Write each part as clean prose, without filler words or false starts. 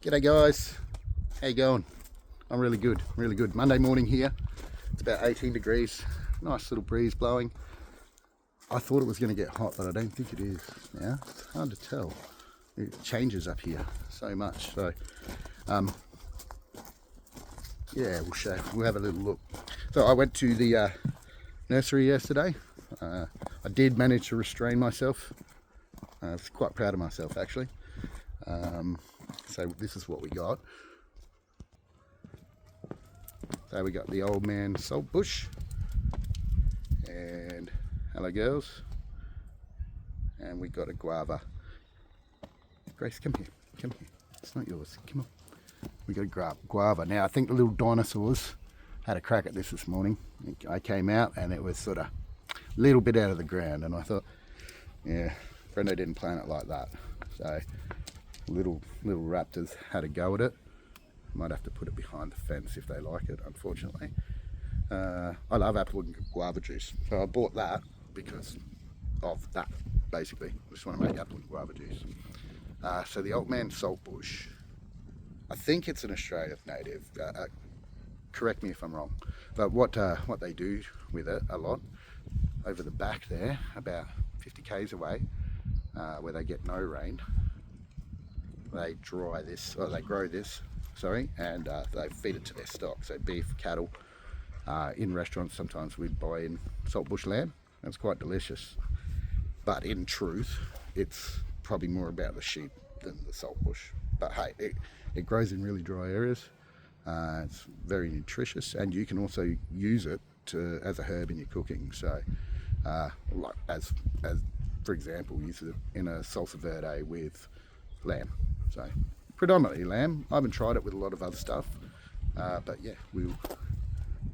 G'day guys, how you going? I'm really good, really good. Monday morning here, it's about 18 degrees, nice little breeze blowing. I thought it was going to get hot, but I don't think it is now. It's hard to tell. It changes up here so much. So, yeah, we'll have a little look. So I went to the nursery yesterday. I did manage to restrain myself. I was quite proud of myself actually. So this is what we got. So we got the old man saltbush, and hello girls, and we got a guava. Grace, come here, come here. It's not yours. Come on. We got a guava. Now I think the little dinosaurs had a crack at this morning. I came out and it was sort of a little bit out of the ground, and I thought, yeah, Brendo didn't plan it like that. So little raptors had a go at it. Might have to put it behind the fence if they like it, unfortunately. I love apple and guava juice, so I bought that because of that, basically. I just want to make apple and guava juice. So the old man saltbush, I think it's an Australian native. Correct me if I'm wrong. But what they do with it a lot, over the back there, about 50 k's away, where they get no rain, they grow this, and they feed it to their stock. So beef, cattle. In restaurants, sometimes we'd buy in saltbush lamb. It's quite delicious. But in truth, it's probably more about the sheep than the saltbush. But hey, it grows in really dry areas. It's very nutritious, and you can also use it as a herb in your cooking. So, like as for example, use it in a salsa verde with lamb. So predominantly lamb. I haven't tried it with a lot of other stuff, but yeah, we'll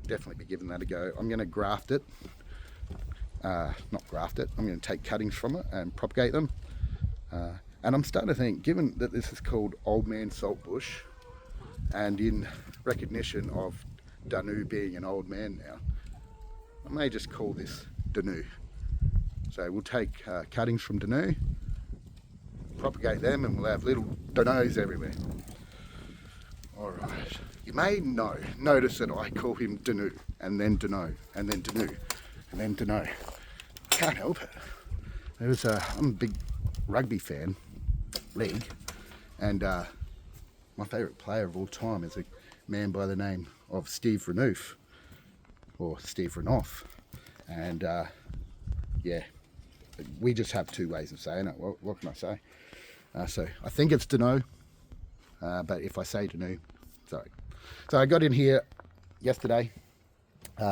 definitely be giving that a go. I'm going to graft it, not graft it, I'm going to take cuttings from it and propagate them. And I'm starting to think, given that this is called Old Man Saltbush, and in recognition of Danu being an old man now, I may just call this Danu. So we'll take cuttings from Danu, propagate them, and we'll have little Danus everywhere. Alright, you may notice that I call him Danu, and then Danu, and then Danu, and then Danu. Can't help it. I'm a big rugby fan, league, and my favourite player of all time is a man by the name of Steve Renouf, or Steve Renouf, and yeah, we just have two ways of saying it. What can I say? So I think it's Danu, but if I say Danu, sorry. So I got in here yesterday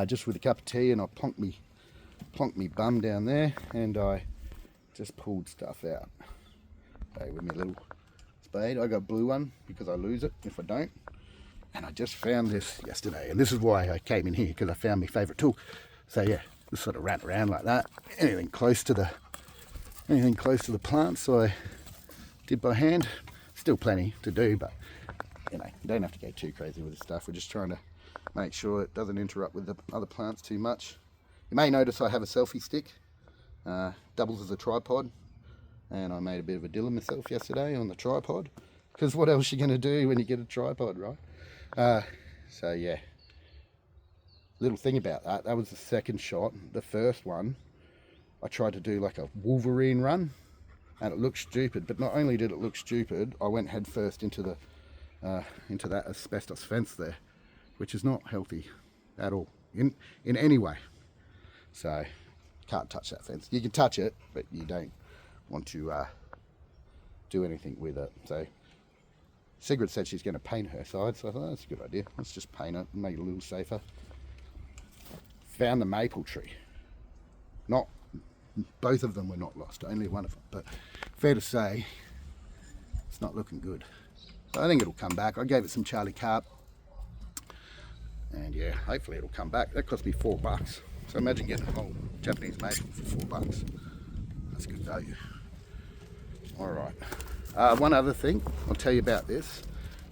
just with a cup of tea, and I plonked me bum down there, and I just pulled stuff out. Okay, with my little spade. I got a blue one because I lose it if I don't. And I just found this yesterday, and this is why I came in here, because I found my favourite tool. So yeah, just sort of ran around like that. Anything close to the plants I did by hand. Still plenty to do, but you know, you don't have to go too crazy with this stuff. We're just trying to make sure it doesn't interrupt with the other plants too much. You may notice I have a selfie stick, doubles as a tripod, and I made a bit of a deal of myself yesterday on the tripod, because what else are you going to do when you get a tripod, right? So yeah, little thing about that was the second shot. The first one, I tried to do like a Wolverine run, and it looked stupid. But not only did it look stupid, I went head first into that asbestos fence there, which is not healthy at all in any way. So can't touch that fence. You can touch it, but you don't want to do anything with it. So Sigrid said she's going to paint her side, so I thought that's a good idea. Let's just paint it and make it a little safer. Found the maple tree. Both of them were not lost, only one of them, but fair to say it's not looking good. So I think it'll come back. I gave it some Charlie Carp, and yeah, hopefully it'll come back. That cost me $4. So imagine getting a whole Japanese maple for $4. That's good value. Alright, one other thing I'll tell you about this.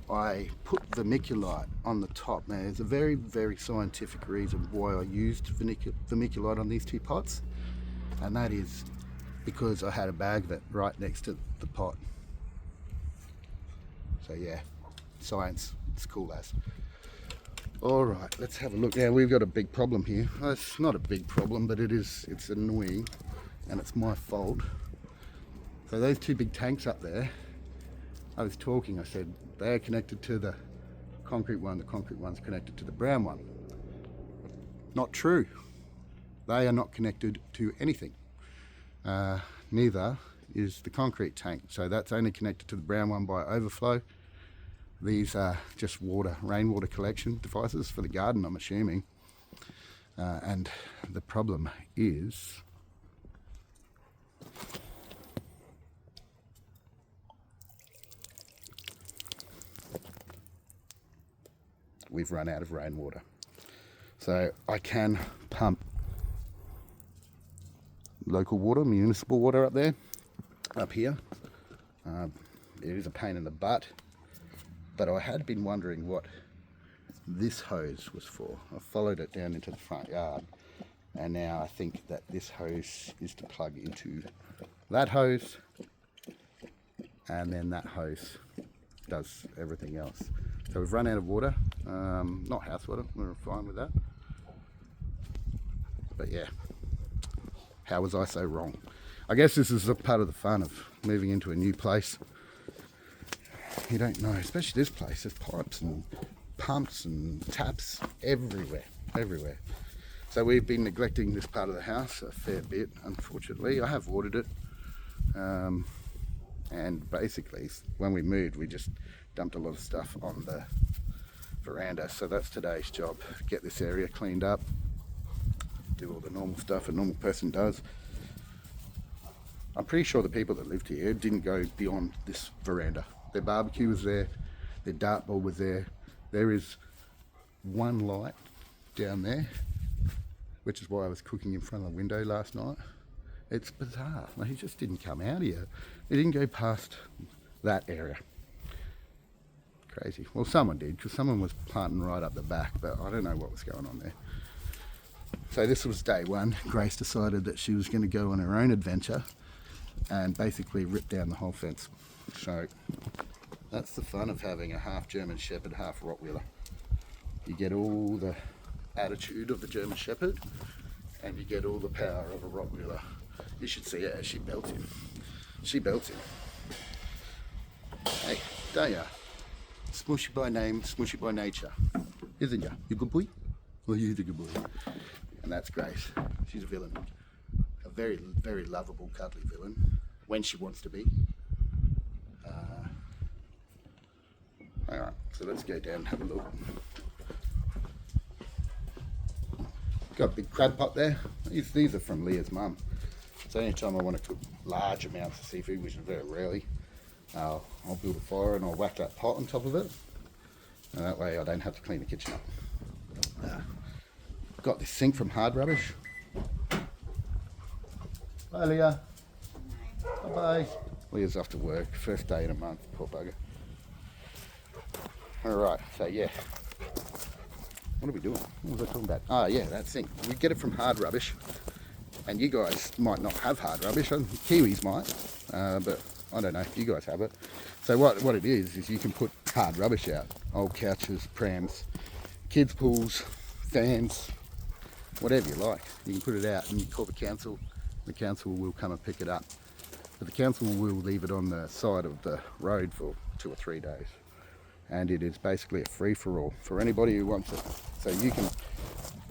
I put vermiculite on the top. Now there's a very, very scientific reason why I used vermiculite on these two pots, and that is because I had a bag of it right next to the pot. So yeah, science, it's cool as. All right, let's have a look. Now we've got a big problem here. Well, it's not a big problem, but it's annoying, and it's my fault. So those two big tanks up there, I was talking, I said, they're connected to the concrete one, the concrete one's connected to the brown one. Not true. They are not connected to anything. Neither is the concrete tank. So that's only connected to the brown one by overflow. These are just rainwater collection devices for the garden, I'm assuming. And the problem is we've run out of rainwater. So I can pump local water, municipal water up there, up here. It is a pain in the butt, but I had been wondering what this hose was for. I followed it down into the front yard, and now I think that this hose is to plug into that hose, and then that hose does everything else. So we've run out of water, not house water, we're fine with that. But yeah, how was I so wrong? I guess this is a part of the fun of moving into a new place. You don't know, especially this place, there's pipes and pumps and taps everywhere. So we've been neglecting this part of the house a fair bit, unfortunately. I have watered it, and basically when we moved we just dumped a lot of stuff on the veranda. So that's today's job, get this area cleaned up, do all the normal stuff a normal person does. I'm pretty sure the people that lived here didn't go beyond this veranda. Their barbecue was there, their dartboard was there. There is one light down there, which is why I was cooking in front of the window last night. It's bizarre. He just didn't come out here. He didn't go past that area. Crazy. Well, someone did, because someone was planting right up the back, but I don't know what was going on there. So this was day one. Grace decided that she was going to go on her own adventure and basically rip down the whole fence. So that's the fun of having a half German Shepherd, half Rottweiler. You get all the attitude of the German Shepherd, and you get all the power of a Rottweiler. You should see her as she belts him. She belts him. Hey, don't ya? Smushy by name, smushy by nature. Isn't ya? You good boy? Well, you're the good boy. And that's Grace. She's a villain. A very, very lovable, cuddly villain. When she wants to be. Alright, so let's go down and have a look. Got a big crab pot there. These are from Leah's mum. So anytime I want to cook large amounts of seafood, which is very rarely, I'll build a fire and I'll whack that pot on top of it. And that way I don't have to clean the kitchen up. Got this sink from Hard Rubbish. Bye Leah. Bye bye. Leah's off to work, first day in a month, poor bugger. Alright, so yeah. What are we doing? What was I talking about? Oh yeah, that sink. We get it from Hard Rubbish. And you guys might not have Hard Rubbish. Kiwis might, but I don't know if you guys have it. So what it is you can put hard rubbish out. Old couches, prams, kids' pools, fans, whatever you like. You can put it out and you call the council. The council will come and pick it up. But the council will leave it on the side of the road for 2 or 3 days. And it is basically a free-for-all for anybody who wants it. So you can,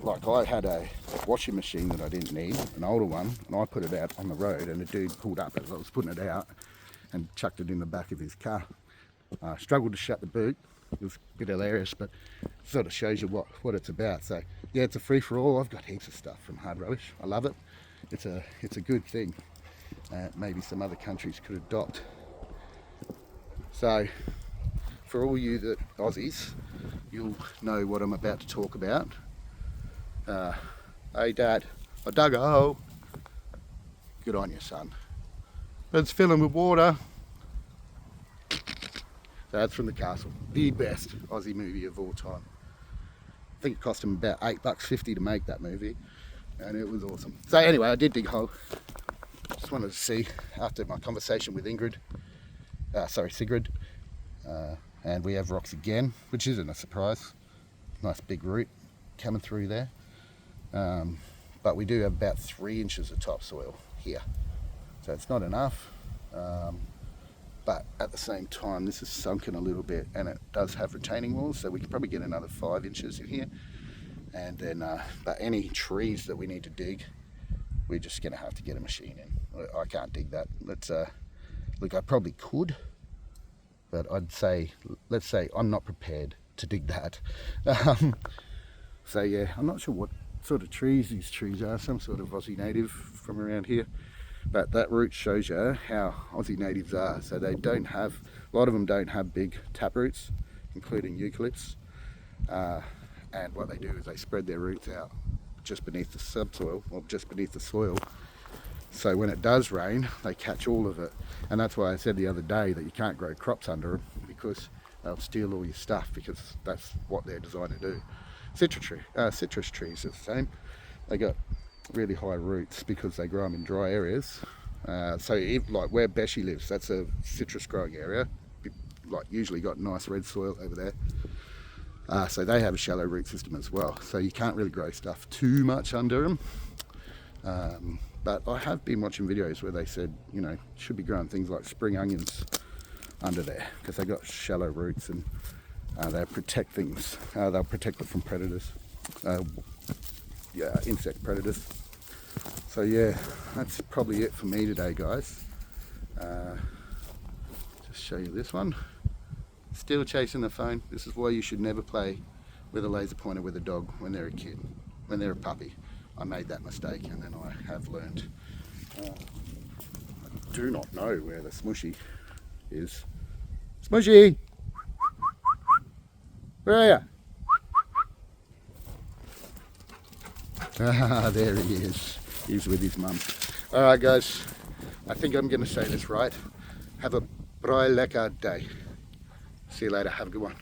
like I had a washing machine that I didn't need, an older one, and I put it out on the road and a dude pulled up as I was putting it out and chucked it in the back of his car. Struggled to shut the boot. It was a bit hilarious, but it sort of shows you what it's about. So yeah, it's a free-for-all. I've got heaps of stuff from Hard Rubbish. I love it. It's a good thing. Maybe some other countries could adopt. So for all you that Aussies, you'll know what I'm about to talk about. Hey Dad, I dug a hole. Good on you, son. It's filling with water. That's from The Castle, the best Aussie movie of all time. I think it cost him about $8.50 to make that movie, and it was awesome. So anyway, I did dig a hole. Just wanted to see, after my conversation with Sigrid, And we have rocks again, which isn't a surprise. Nice big root coming through there. But we do have about 3 inches of topsoil here. So it's not enough. But at the same time, this is sunken a little bit, and it does have retaining walls, so we could probably get another 5 inches in here. And then, but any trees that we need to dig, we're just going to have to get a machine in. I can't dig that. Look, I probably could, but I'd say, let's say I'm not prepared to dig that. So yeah, I'm not sure what sort of trees these trees are, some sort of Aussie native from around here. But that root shows you how Aussie natives are. So they don't have, a lot of them don't have big tap roots, including eucalypts. And what they do is they spread their roots out just beneath the subsoil, or just beneath the soil. So when it does rain, they catch all of it. And that's why I said the other day that you can't grow crops under them, because they'll steal all your stuff, because that's what they're designed to do. Citrus trees are the same. They got really high roots because they grow them in dry areas. So like where Beshi lives, that's a citrus growing area. Like usually got nice red soil over there. So they have a shallow root system as well. So you can't really grow stuff too much under them. But I have been watching videos where they said, you know, should be growing things like spring onions under there, because they got shallow roots, and they protect things. They'll protect it from predators. Insect predators. So yeah, that's probably it for me today, guys. Just show you this one. Still chasing the phone. This is why you should never play with a laser pointer with a dog when they're a kid, when they're a puppy. I made that mistake, and then I have learned. I do not know where the Smushy is. Smushy! Where are you? Ah, there he is. He's with his mum. Alright guys, I think I'm going to say this right. Have a braai lekker day. See you later. Have a good one.